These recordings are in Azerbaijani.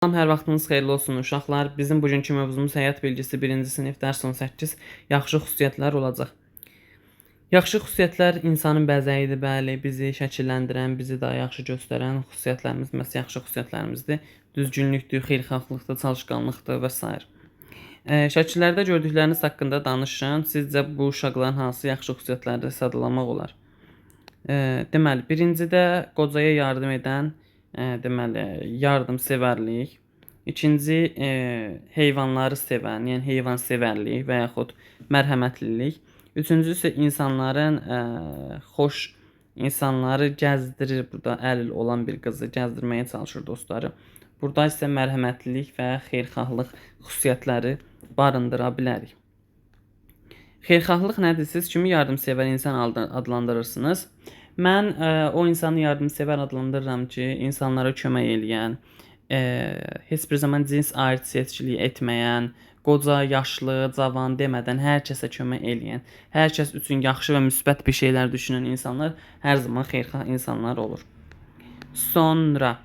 Salam, hər vaxtınız xeyirli olsun uşaqlar. Bizim bugünkü mövzumuz həyat bilgisi 1-ci sinif dərs 18 yaxşı xüsusiyyətlər olacaq. Yaxşı xüsusiyyətlər insanın bəzəyidir, bəli, bizi şəkilləndirən, bizi daha yaxşı göstərən xüsusiyyətlərimiz məhz yaxşı xüsusiyyətlərimizdir. Düzgünlükdür, xeyirxahlıqdır, çalışqanlıqdır və s. Şəkillərdə gördükləriniz haqqında danışın. Sizcə bu uşaqların hansı yaxşı xüsusiyyətləri sadalamaq olar? Deməli, birincidə qocaya yardım edən, deməli, yardımsevərlik. İkinci, heyvanları sevən, yəni heyvansevərlik və yaxud mərhəmətlilik. Üçüncü isə insanları gəzdirir. Burada əlil olan bir qızı gəzdirməyə çalışır dostları. Burada isə mərhəmətlilik və xeyirxahlıq xüsusiyyətləri barındıra bilərik. Xeyirxahlıq nədir? Siz kimi yardımsevər insan adlandırırsınız? Mən o insanı yardımsevər adlandırıram ki, insanlara kömək eləyən, heç bir zaman cins aid seçkiliyi etməyən, qoca, yaşlı, cavan demədən hər kəsə kömək eləyən, hər kəs üçün yaxşı və müsbət bir şeylər düşünən insanlar hər zaman xeyirxah insanlar olur. Sonra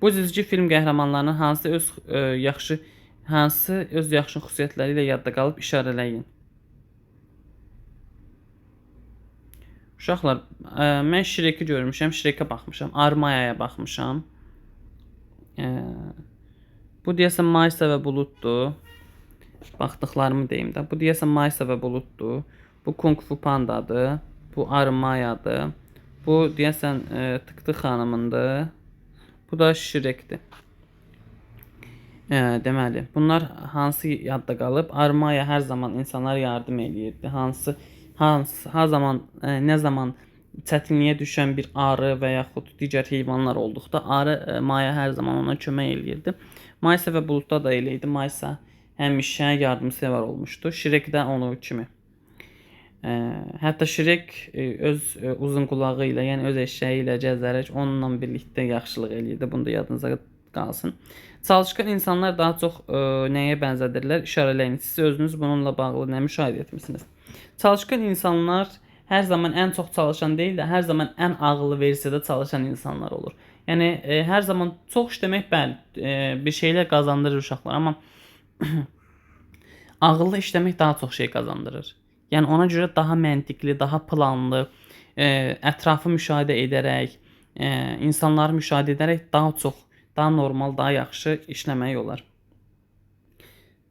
bu cizgi film qəhrəmanlarının hansı öz yaxşı xüsusiyyətləri ilə yadda qalıb işarələyin. Uşaqlar, mən Şireki görmüşəm, Şirekə baxmışam, Armayaya baxmışam. Bu deyəsən Maysa və Buluddur. Baxdıqlarımı deyim də. Bu deyəsən Maysa və Buluddur. Bu Kung Fu Pandadır. Bu Armayadır. Bu deyəsən Tık-Tık xanımındır. Bu da Şirekdir. Deməli, bunlar hansı yadda qalıb? Armaya hər zaman insanlara yardım eləyirdi. Nə zaman çətinliyə düşən bir arı və yaxud digər heyvanlar olduqda Maya hər zaman ona kömək eləyirdi. Maysa və Buludda da elə idi. Maysa həmişə yardımsevər olmuşdu. Şirek də onu kimi. Hətta Şirek öz uzun qulağı ilə, yəni öz eşəyi ilə gəzərək onunla birlikdə yaxşılıq eləyirdi. Bunu da yadınıza qalsın. Çalışqan insanlar daha çox nəyə bənzədirlər? İşarələyin. Siz özünüz bununla bağlı nə müşahidə etmisiniz? Çalışqan insanlar hər zaman ən çox çalışan deyil də, hər zaman ən ağıllı versiyada çalışan insanlar olur. Yəni hər zaman çox işləmək bəli, bir şeylər qazandırır uşaqlar, amma ağıllı işləmək daha çox şey qazandırır. Yəni ona görə daha məntiqli, daha planlı, ətrafı müşahidə edərək, insanları müşahidə edərək daha normal, daha yaxşı işləmək olar.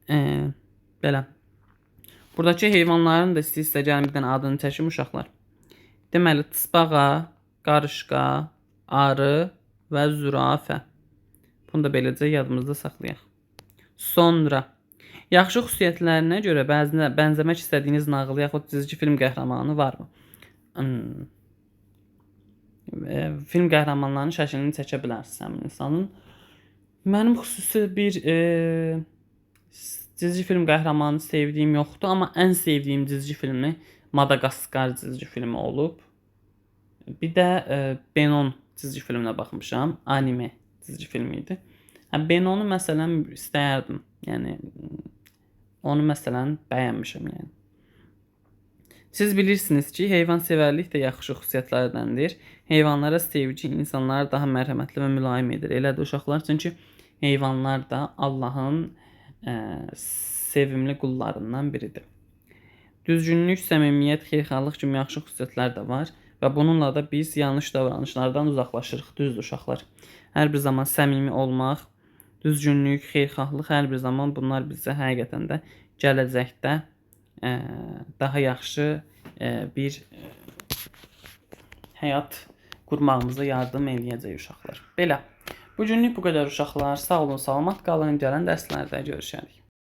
Belə. Buradakı heyvanların da sizə gəlin bir dənə adını çəkin uşaqlar. Deməli, tısbağa, qarışqa, arı və zürafə. Bunu da beləcə yadımızda saxlayaq. Sonra, yaxşı xüsusiyyətlərinə görə bənzəmək istədiyiniz nağıl yaxud cizgi film qəhrəmanı varmı? Film qəhrəmanlarının şəklini çəkə bilərsiniz həmin insanın. Mənim xüsusi bir cizgi film qəhrəmanı sevdiyim yoxdur, amma ən sevdiyim cizgi filmi Madagaskar cizgi filmi olub. Bir də Benon cizgi filminə baxmışam. Anime cizgi filmi idi. Benonu məsələn istəyərdim. Yəni onu məsələn bəyənmişəm yəni. Siz bilirsiniz ki, heyvansevərlik də yaxşı xüsusiyyətlərdəndir. Heyvanlara sevgi insanları daha mərhəmətli və mülayim edir. Elədir uşaqlar, çünki heyvanlar da Allahın sevimli qullarından biridir. Düzgünlük, səmimiyyət, xeyirxahlıq kimi yaxşı xüsusiyyətlər də var və bununla da biz yanlış davranışlardan uzaqlaşırıq. Düzdür uşaqlar. Hər bir zaman səmimi olmaq, düzgünlük, xeyirxahlıq, hər bir zaman bunlar bizə həqiqətən də gələcəkdə daha yaxşı bir həyat qurmağımıza yardım eləyəcək uşaqlar. Belə. Bugünlük bu qədər uşaqlar. Sağ olun, salamat qalın. Gələn dərslərdə görüşərik.